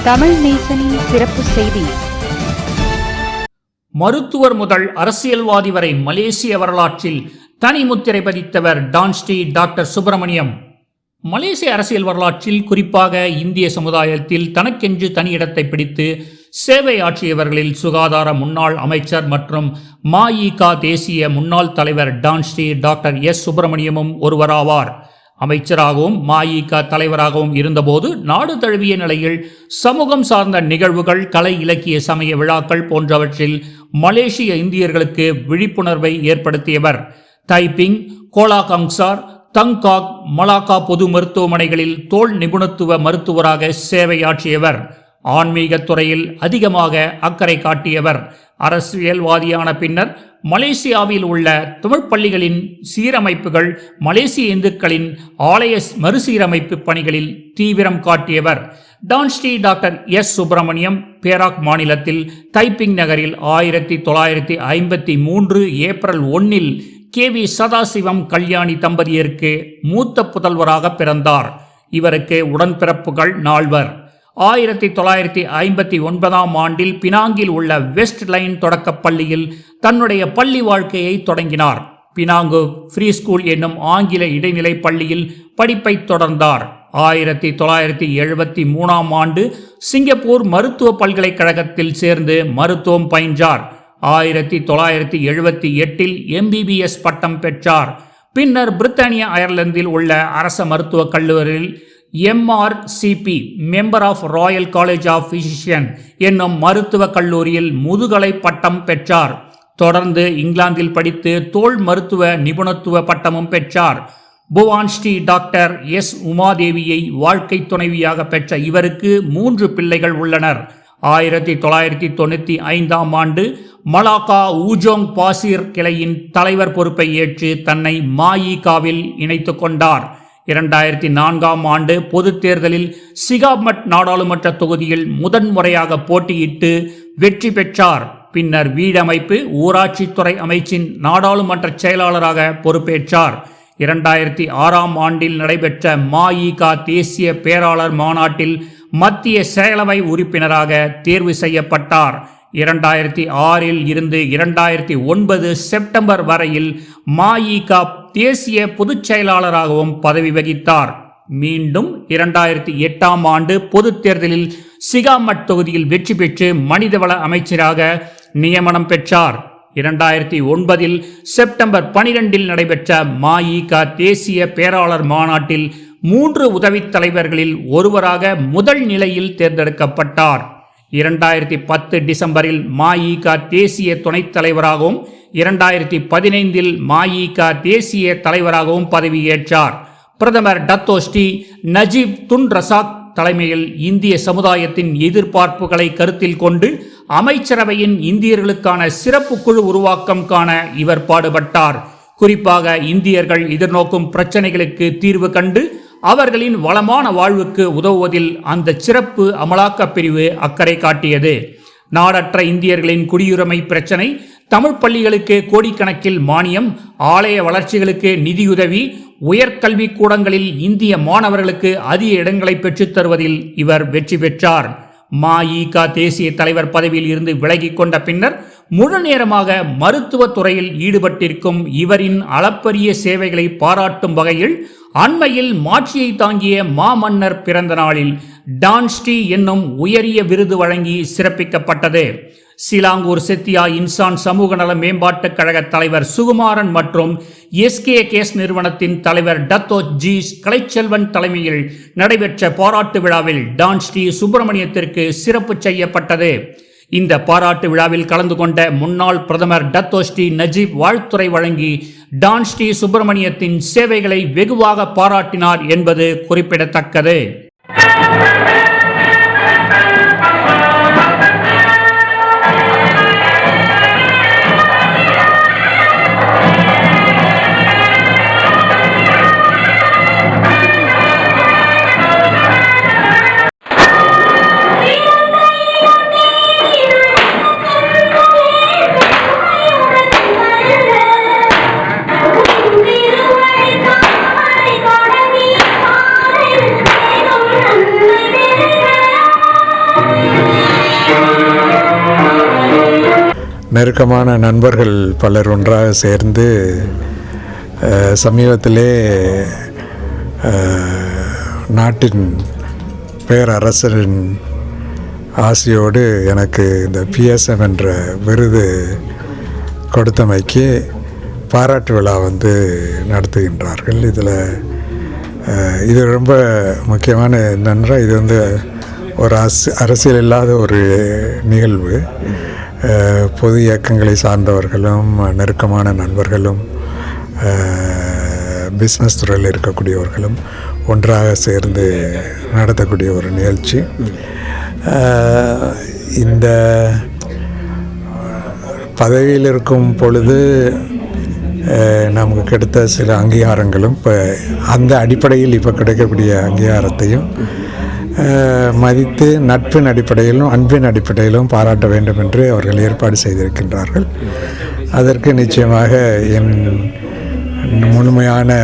தமிழ் நேசனின் சிறப்பு செய்தி. மருத்துவர் முதல் அரசியல்வாதி வரை மலேசிய வரலாற்றில் தனி முத்திரை பதித்தவர் டான்ஸ்ரீ டாக்டர் சுப்பிரமணியம். மலேசிய அரசியல் வரலாற்றில் குறிப்பாக இந்திய சமுதாயத்தில் தனக்கென்று தனி இடத்தை பிடித்து சேவை ஆற்றியவர்களில் சுகாதார முன்னாள் அமைச்சர் மற்றும் ம.இ.க தேசிய முன்னாள் தலைவர் டான்ஸ்ரீ டாக்டர் சுப்பிரமணியமும் ஒருவராவார். அமைச்சராகவும் ம.இ.க தலைவராகவும் இருந்தபோது நாடு தழுவிய நிலையில் சமூகம் சார்ந்த நிகழ்வுகள், கலை, இலக்கிய, சமய விழாக்கள் போன்றவற்றில் மலேசிய இந்தியர்களுக்கு விழிப்புணர்வை ஏற்படுத்தியவர். தைப்பிங், கோலாகங்சார், தங்காக், மலாக்கா பொது மருத்துவமனைகளில் தோல் நிபுணத்துவ மருத்துவராக சேவையாற்றியவர். ஆன்மீக துறையில் அதிகமாக அக்கறை காட்டியவர். அரசியல்வாதியான பின்னர் மலேசியாவில் உள்ள தமிழ் பள்ளிகளின் சீரமைப்புகள், மலேசிய இந்துக்களின் ஆலய மறுசீரமைப்பு பணிகளில் தீவிரம் காட்டியவர். டான்ஸ்ரீ டாக்டர் சுப்பிரமணியம் பேராக் மாநிலத்தில் தைப்பிங் நகரில் 1953 ஏப்ரல் 1 KV சதாசிவம் கல்யாணி தம்பதியருக்கு மூத்த புதல்வராக பிறந்தார். இவருக்கு உடன்பிறப்புகள் 4. 1959 பினாங்கில் உள்ள வெஸ்ட் லைன் தொடக்கப் பள்ளியில் தன்னுடைய பள்ளி வாழ்க்கையை தொடங்கினார். பினாங்கு ஃப்ரீ ஸ்கூல் என்னும் ஆங்கில இடைநிலை பள்ளியில் படிப்பை தொடர்ந்தார். 1973 சிங்கப்பூர் மருத்துவ பல்கலைக்கழகத்தில் சேர்ந்து மருத்துவம் பயின்றார். 1978 MBBS பட்டம் பெற்றார். பின்னர் பிரித்தானிய அயர்லாந்தில் உள்ள அரச மருத்துவக் கல்லூரியில் MRCP member of royal college of physician என்னும் மருத்துவக் கல்லூரியில் முதுகலை பட்டம் பெற்றார். தொடர்ந்து இங்கிலாந்தில் படித்து தோல் மருத்துவ நிபுணத்துவ பட்டமும் பெற்றார். புவான்ஸ்ரீ டாக்டர் உமாதேவியை வாழ்க்கை துணைவியாக பெற்ற இவருக்கு 3 பிள்ளைகள் உள்ளனர். 1995 மலாக்கா ஊஜோங் பாசிர் கிளையின் தலைவர் பொறுப்பை ஏற்று தன்னை ம.இ.கவில் இணைத்து கொண்டார். 2004 பொதுத் தேர்தலில் சிகாமட் நாடாளுமன்ற தொகுதியில் முதன்முறையாக போட்டியிட்டு வெற்றி பெற்றார். பின்னர் வீடமைப்பு ஊராட்சித்துறை அமைச்சின் நாடாளுமன்ற செயலாளராக பொறுப்பேற்றார். 2006 நடைபெற்ற ம.இ.க தேசிய பேராளர் மாநாட்டில் மத்திய செயலவை உறுப்பினராக தேர்வு செய்யப்பட்டார். 2006 இருந்து 2009 செப்டம்பர் வரையில் ம.இ.க தேசிய பொதுச் செயலாளராகவும் பதவி வகித்தார். மீண்டும் 2008 பொதுத் தேர்தலில் சிகாமட் தொகுதியில் வெற்றி பெற்று மனிதவள அமைச்சராக நியமனம் பெற்றார். 2009 செப்டம்பர் 12 நடைபெற்ற ம.இ.க தேசிய பேராளர் மாநாட்டில் 3 உதவித் தலைவர்களில் ஒருவராக முதல் நிலையில் தேர்ந்தெடுக்கப்பட்டார். 2010 டிசம்பரில் ம.இ.க தேசிய துணைத் தலைவராகவும் 2015 ம.இ.க தேசிய தலைவராகவும் பதவியேற்றார். பிரதமர் டத்தோஸ்ரீ நஜீப் துன் ரசாக் தலைமையில் இந்திய சமுதாயத்தின் எதிர்பார்ப்புகளை கருத்தில் கொண்டு அமைச்சரவையின் இந்தியர்களுக்கான சிறப்பு குழு உருவாக்கம் காண இவர் பாடுபட்டார். குறிப்பாக இந்தியர்கள் எதிர்நோக்கும் பிரச்சனைகளுக்கு தீர்வு கண்டு அவர்களின் வளமான வாழ்வுக்கு உதவுவதில் அந்த சிறப்பு அமலாக்க பிரிவு அக்கறை காட்டியது. நாடற்ற இந்தியர்களின் குடியுரிமை பிரச்சனை, தமிழ் பள்ளிகளுக்கு கோடிக்கணக்கில் மானியம், ஆலய வளர்ச்சிகளுக்கு நிதியுதவி, உயர்கல்வி கூடங்களில் இந்திய மாணவர்களுக்கு அதிக இடங்களை பெற்றுத் தருவதில் இவர் வெற்றி பெற்றார். ம.இ.க தேசிய தலைவர் பதவியில் இருந்து விலகிக் கொண்ட பின்னர் முழு நேரமாக மருத்துவ துறையில் ஈடுபட்டிருக்கும் இவரின் அளப்பரிய சேவைகளை பாராட்டும் வகையில் அண்மையில் மாட்சியை தாங்கிய மாமன்னர் பிறந்த நாளில் டான்ஸ்ரீ என்னும் உயரிய விருது வழங்கி சிறப்பிக்கப்பட்டது. சிலாங்கூர் செத்தியா இன்சான் சமூக நல மேம்பாட்டுக் கழக தலைவர் சுகுமாரன் மற்றும் SKKS நிறுவனத்தின் தலைவர் டத்தோ கலைச்செல்வன் தலைமையில் நடைபெற்ற பாராட்டு விழாவில் டான்ஸ்ரீ சுப்பிரமணியத்திற்கு சிறப்பு செய்யப்பட்டது. இந்த பாராட்டு விழாவில் கலந்து கொண்ட முன்னாள் பிரதமர் டத்தோஸ்ரீ நஜீப் வாழ்த்துரை வழங்கி டான்ஸ்ரீ சுப்பிரமணியத்தின் சேவைகளை வெகுவாக பாராட்டினார் என்பது குறிப்பிடத்தக்கது. நெருக்கமான நண்பர்கள் பலர் ஒன்றாக சேர்ந்து சமீபத்திலே நாட்டின் பேரரசரின் ஆசையோடு எனக்கு இந்த PSM என்ற விருது கொடுத்தமைக்கு பாராட்டு விழா நடத்துகின்றார்கள். இதில் இது ரொம்ப முக்கியமான என்னென்னா, இது ஒரு அரசியல் இல்லாத ஒரு நிகழ்வு. பொது இயக்கங்களை சார்ந்தவர்களும் நெருக்கமான நண்பர்களும் பிஸ்னஸ் துறையில் இருக்கக்கூடியவர்களும் ஒன்றாக சேர்ந்து நடத்தக்கூடிய ஒரு நிகழ்ச்சி. இந்த பதவியில் இருக்கும் பொழுது நமக்கு கிடைத்த சில அங்கீகாரங்களும் இப்போ அந்த அடிப்படையில் இப்போ கிடைக்கக்கூடிய அங்கீகாரத்தையும் மதித்து நட்பின் அடிப்படையிலும் அன்பின் அடிப்படையிலும் பாராட்ட வேண்டும் என்று அவர்கள் ஏற்பாடு செய்திருக்கின்றார்கள். அதற்கு நிச்சயமாக என் முழுமையான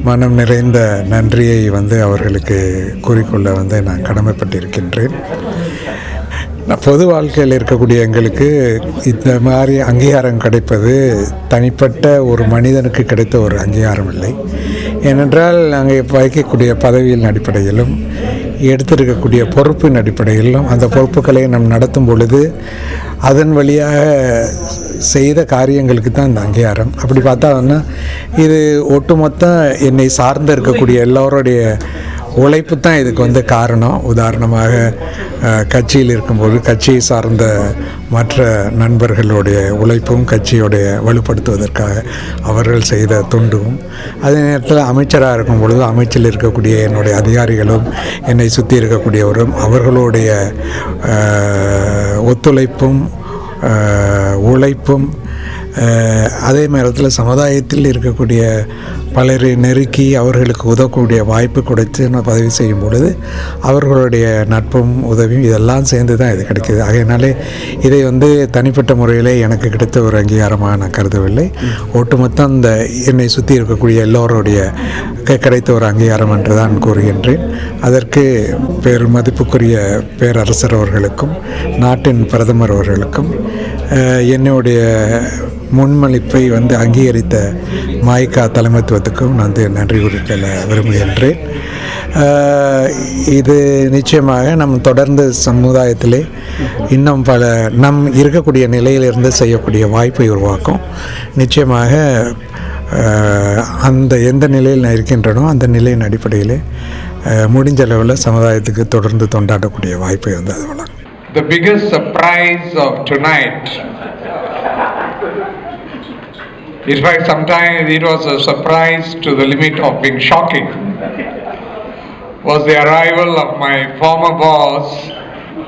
மனம் நிறைந்த நன்றியை அவர்களுக்கு கூறிக்கொள்ள நான் கடமைப்பட்டிருக்கின்றேன். பொது வாழ்க்கையில் இருக்கக்கூடிய எங்களுக்கு இந்த மாதிரி அங்கீகாரம் கிடைப்பது தனிப்பட்ட ஒரு மனிதனுக்கு கிடைத்த ஒரு அங்கீகாரம் இல்லை. ஏனென்றால் நாங்கள் வகிக்கக்கூடிய பதவியின் அடிப்படையிலும் எடுத்திருக்கக்கூடிய பொறுப்பின் அடிப்படையிலும் அந்த பொறுப்புகளை நாம் நடத்தும் பொழுது அதன் வழியாக செய்த காரியங்களுக்கு தான் இந்த அங்கீகாரம். அப்படி பார்த்தோம்னா இது ஒட்டுமொத்த என்னை சார்ந்து இருக்கக்கூடிய எல்லோருடைய உழைப்பு தான் இதுக்கு காரணம். உதாரணமாக கட்சியில் இருக்கும்போது கட்சியை சார்ந்த மற்ற நண்பர்களுடைய உழைப்பும் கட்சியோடைய வலுப்படுத்துவதற்காக அவர்கள் செய்த தொண்டும், அதே நேரத்தில் அமைச்சராக இருக்கும் பொழுது அமைச்சில் இருக்கக்கூடிய என்னுடைய அதிகாரிகளும் என்னை சுற்றி இருக்கக்கூடியவரும் அவர்களுடைய ஒத்துழைப்பும் உழைப்பும், அதே நேரத்தில் சமுதாயத்தில் இருக்கக்கூடிய பலரை நெருக்கி அவர்களுக்கு உதவக்கூடிய வாய்ப்பு கொடுத்து நான் பதவி செய்யும் பொழுது அவர்களுடைய நட்பும் உதவியும் இதெல்லாம் சேர்ந்து தான் இது கிடைக்கிது. ஆகையினாலே இதை தனிப்பட்ட முறையில் எனக்கு கிடைத்த ஒரு அங்கீகாரமாக நான் கருதவில்லை. ஒட்டுமொத்தம் இந்த என்னை சுற்றி இருக்கக்கூடிய எல்லோருடைய கிடைத்த ஒரு அங்கீகாரம் என்று தான் கூறுகின்றேன். அதற்கு மதிப்புக்குரிய பேரரசர் அவர்களுக்கும் நாட்டின் பிரதமர் அவர்களுக்கும் என்னுடைய முன்மொழிப்பை அங்கீகரித்த ம.இ.க தலைமைத்துவத்துக்கும் நான் நன்றி குறிப்பிட விரும்புகின்றேன். இது நிச்சயமாக நம் தொடர்ந்து சமுதாயத்திலே இன்னும் பல நம் இருக்கக்கூடிய நிலையிலிருந்து செய்யக்கூடிய வாய்ப்பை உருவாக்கும். நிச்சயமாக அந்த எந்த நிலையில் நான் இருக்கின்றனோ அந்த நிலையின் அடிப்படையில் முடிஞ்ச அளவில் சமுதாயத்துக்கு தொடர்ந்து தொண்டாடக்கூடிய வாய்ப்பை அது வழங்கும். The biggest surprise of tonight, in fact sometimes it was a surprise to the limit of being shocking, was the arrival of my former boss,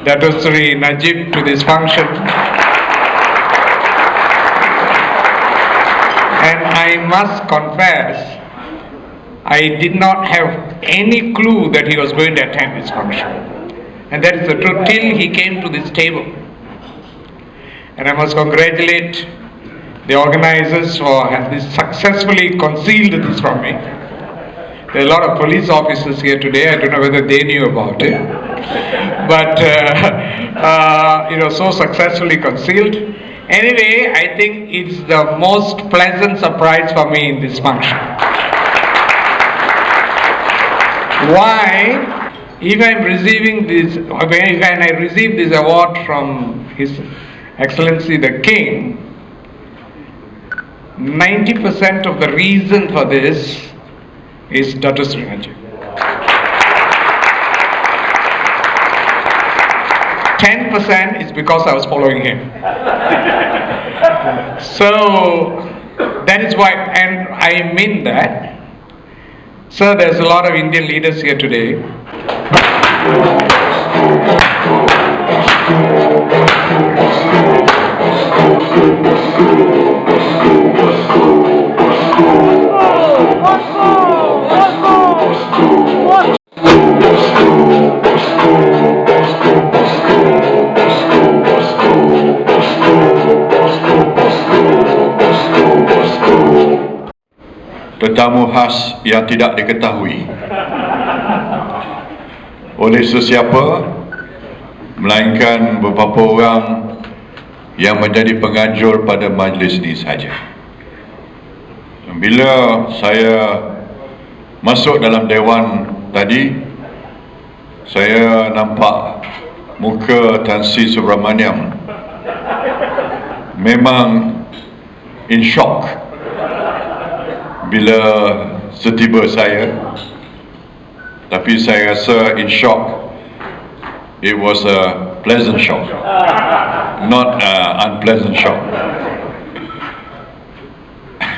Datuk Sri Najib, to this function. And I must confess, I did not have any clue that he was going to attend this function. And that is the truth till he came to this table. And I must congratulate the organizers for having successfully concealed this from me. There are a lot of police officers here today. I don't know whether they knew about it. But so successfully concealed. Anyway, I think it's the most pleasant surprise for me in this function. Why? If I am receiving this, when I receive this award from His Excellency the King, 90% of the reason for this is Datuk Sri Najib. 10% is because I was following him. So that is why, and I mean that. Sir, there's a lot of Indian leaders here today. Tetamu khas yang tidak diketahui oleh sesiapa, melainkan beberapa orang yang menjadi penganjur pada majlis ini saja. Bila saya masuk dalam dewan tadi, saya nampak muka Tan Sri Subramaniam memang in shock bila setiba saya, tapi saya rasa in shock, it was a pleasant shock, not unpleasant shock.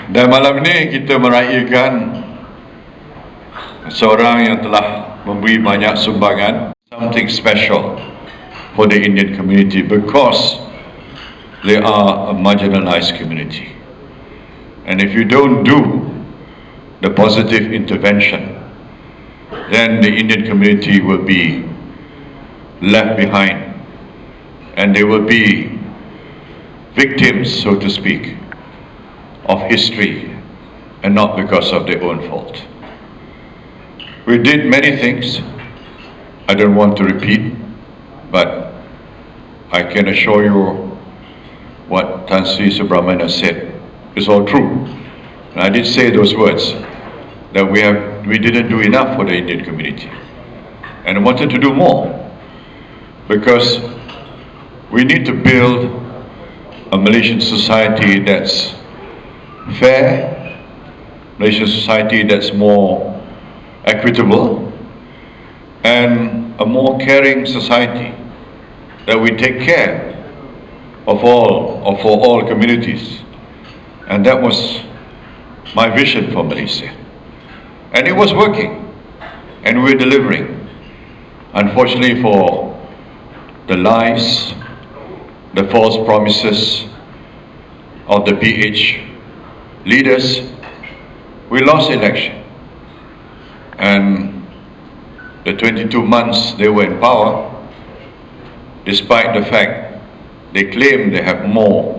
Dan malam ini kita meraihkan seorang yang telah memberi banyak sumbangan, something special for the Indian community because they are a marginalized community. And if you don't do the positive intervention, then the Indian community will be left behind and they will be victims, so to speak, of history and not because of their own fault. We did many things I don't want to repeat, but I can assure you what Tan Sri Subramanian said is all true. And I did say those words, that we didn't do enough for the Indian community and I wanted to do more, because we need to build a Malaysian society that's fair, Malaysian society that's more equitable, and a more caring society that we take care of for all communities. And that was my vision for Malaysia. And it was working, and we're delivering. Unfortunately for the lies, the false promises of the PH leaders, we lost election. And the 22 months they were in power, despite the fact they claim they have more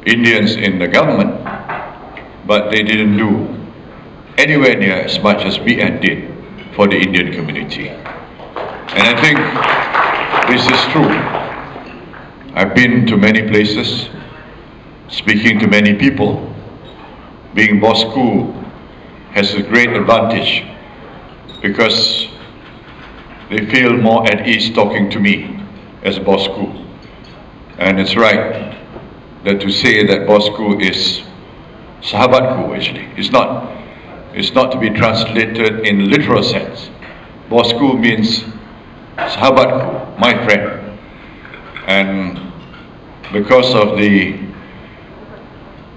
Indians in the government, but they didn't do anywhere near as much as BN did for the Indian community. And I think this is true. I've been to many places, speaking to many people. Being Bosku has a great advantage because they feel more at ease talking to me as Bosku. And it's right that to say that Bosku is sahabatku, actually. It's not to be translated in literal sense. Bosku means sahabatku, my friend. And because of the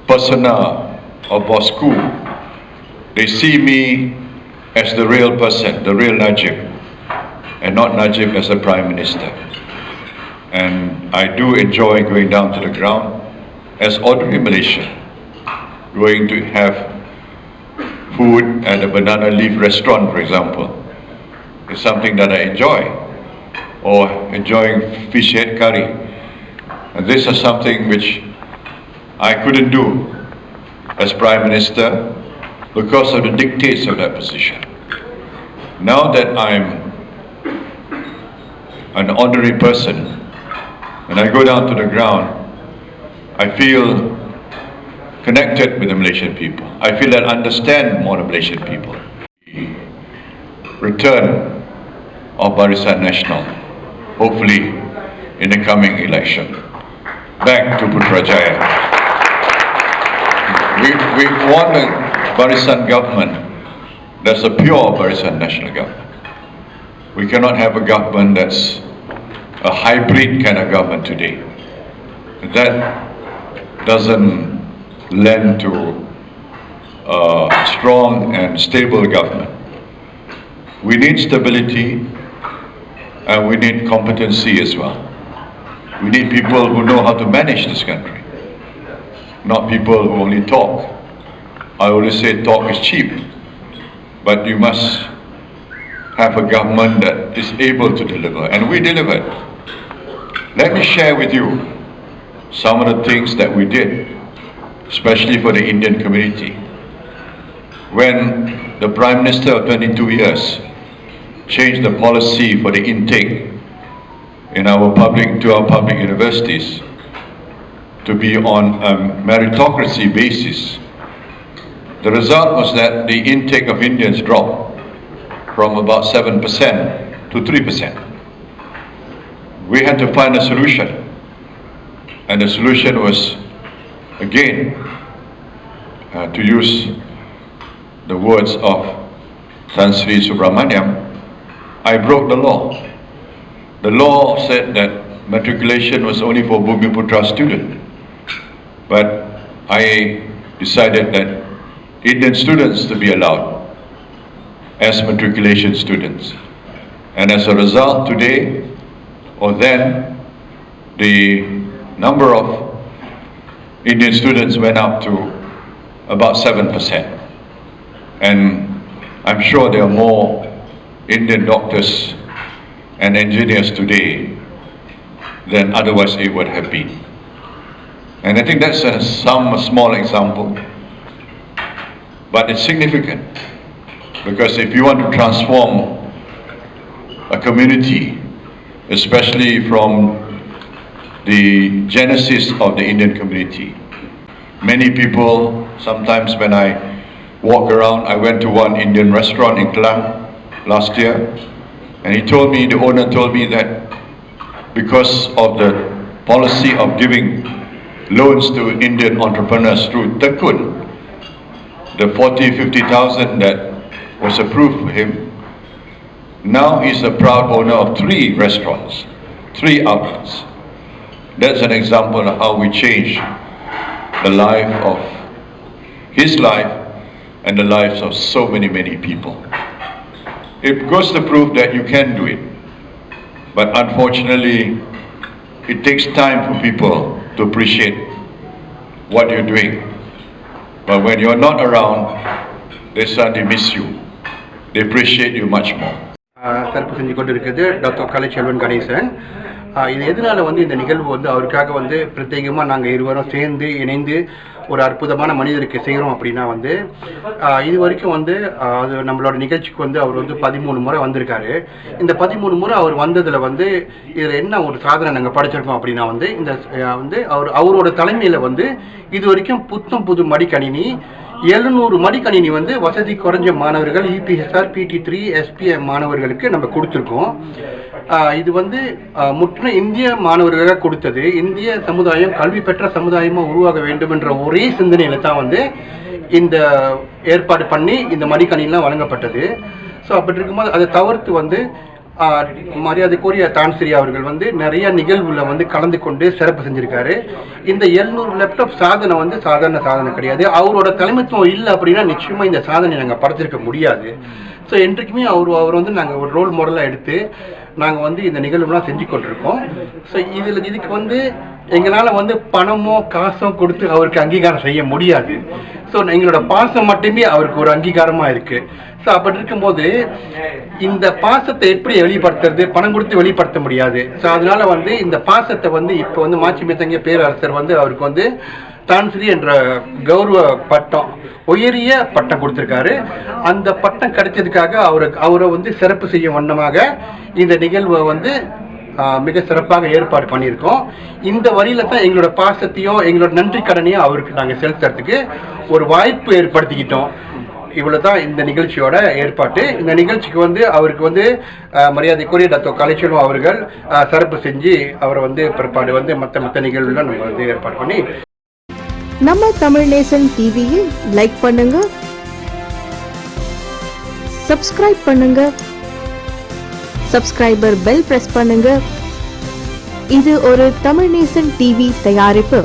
persona of Bosku, they see me as the real person, the real Najib, and not Najib as a Prime Minister. And I do enjoy going down to the ground as ordinary Malaysian, going to have food at a banana leaf restaurant, for example. It's something that I enjoy, or enjoying fish head curry. And this is something which I couldn't do as Prime Minister because of the dictates of that position. Now that I'm an ordinary person, when I go down to the ground, I feel connected with the Malaysian people. I feel that I understand more the Malaysian people. Return of Barisan Nasional, hopefully in the coming election, back to Putrajaya. We've won a Barisan government that's a pure Barisan Nasional government. We cannot have a government that's a hybrid kind of government today. That doesn't lend to a strong and stable government. We need stability and we need competency as well. We need people who know how to manage this country, not people who only talk. I always say talk is cheap, but you must have a government that is able to deliver, and we delivered. Let me share with you some of the things that we did, especially for the Indian community. When the Prime Minister of 22 years changed the policy for the intake to our public universities, to be on a meritocracy basis. The result was that the intake of Indians dropped from about 7% to 3%. We had to find a solution, and the solution was, again, to use the words of Tan Sri Subramaniam, I broke the law. The law said that matriculation was only for Bumiputra students, but I decided that Indian students to be allowed as matriculation students. And as a result, today, or then, the number of Indian students went up to about 7%. And I'm sure there are more Indian doctors and engineers today than otherwise it would have been. And I think that's some small example, but it's significant, because if you want to transform a community, especially from the genesis of the Indian community, many people, sometimes when I walk around, I went to one Indian restaurant in Klang last year, and the owner told me that because of the policy of giving loans to Indian entrepreneurs through Tekun, the 50,000 that was approved for him, now he's a proud owner of 3 restaurants, 3 outlets. That's an example of how we change the life of his life and the lives of so many people. It goes to prove that you can do it, but unfortunately it takes time for people to appreciate what you're doing. But when you're not around, they suddenly miss you. They appreciate you much more. சிறப்பு செஞ்சு கொண்டு இருக்குது doctor Kalaiselvan Ganesan. இது எதனால இந்த நிகழ்வு அவருக்காக பிரத்யேகமாக நாங்கள் இருவரும் சேர்ந்து இணைந்து ஒரு அற்புதமான மனிதருக்கு செய்கிறோம் அப்படின்னா இது வரைக்கும் அது நம்மளோட நிகழ்ச்சிக்கு அவர் 13 முறை வந்திருக்காரு. இந்த 13 முறை அவர் வந்ததில் இதில் என்ன ஒரு சாதனை நாங்கள் படைச்சிருக்கோம் அப்படின்னா இந்த அவரோட தலைமையில் இது வரைக்கும் புது மடிக்கணினி 700 மடிக்கணினி வசதி குறைஞ்ச மாணவர்கள் இபிஎஸ்ஆர் PT3 SPM மாணவர்களுக்கு நம்ம கொடுத்துருக்கோம். இது முற்றிலும் இந்திய மாணவர்களாக கொடுத்தது. இந்திய சமுதாயம் கல்வி பெற்ற சமுதாயமாக உருவாக வேண்டும் என்ற ஒரே சிந்தனையில் தான் இந்த ஏற்பாடு பண்ணி இந்த மடிக்கணினிலாம் வழங்கப்பட்டது. ஸோ அப்படி இருக்கும்போது அதை தவிர்த்து மரியாதைக்குரிய தான்ஸ்ரீ அவர்கள் நிறைய நிகழ்வுல கலந்து கொண்டு சிறப்பு செஞ்சிருக்காரு. இந்த 700 லேப்டாப் சாதனை சாதாரண சாதனை கிடையாது. அவரோட தலைமைத்துவம் இல்லை அப்படின்னா நிச்சயமா இந்த சாதனை நாங்கள் படைச்சிருக்க முடியாது. ஸோ என்றைக்குமே அவர் நாங்கள் ஒரு ரோல் மாடலாக எடுத்து நாங்கள் இந்த நிகழ்வுலாம் செஞ்சு கொண்டிருக்கோம். ஸோ இதுக்கு எங்களால் பணமோ காசோ கொடுத்து அவருக்கு அங்கீகாரம் செய்ய முடியாது. ஸோ எங்களோட பாசம் மட்டுமே அவருக்கு ஒரு அங்கீகாரமாக இருக்குது. ஸோ அப்படி இருக்கும்போது இந்த பாசத்தை எப்படி வெளிப்படுத்துறது? பணம் கொடுத்து வெளிப்படுத்த முடியாது. ஸோ அதனால இந்த பாசத்தை இப்போ மாட்சிமிகு பேரரசர் அவருக்கு தான்ஸ்ரீ என்ற கௌரவ பட்டம், உயரிய பட்டம் கொடுத்திருக்காரு. அந்த பட்டம் கிடைச்சதுக்காக அவரை சிறப்பு செய்யும் வண்ணமாக இந்த நிகழ்வை மிக சிறப்பாக ஏற்பாடு பண்ணியிருக்கோம். இந்த வழியில தான் எங்களோட பாசத்தையும் எங்களோட நன்றி கடனையும் அவருக்கு நாங்கள் செலுத்துறதுக்கு ஒரு வாய்ப்பு ஏற்படுத்திக்கிட்டோம். இவ்வளவுதான் இந்த நிகழ்ச்சியோட ஏற்பாட்டு. இந்த நிகழ்ச்சிக்கு அவருக்கு மரியாதைக்குரிய டாக்டர் கலைச்செல்வன் அவர்கள் சிறப்பு செஞ்சு அவரை பிற்பாடு மற்ற நிகழ்வுல நம்ம ஏற்பாடு பண்ணி நம்ம தமிழ் நேசன் டிவியை லைக் பண்ணுங்க, சப்ஸ்கிரைப் பண்ணுங்க, சப்ஸ்கிரைபர் பெல் பிரஸ் பண்ணுங்க. இது ஒரு தமிழ் நேசன் டிவி தயாரிப்பு.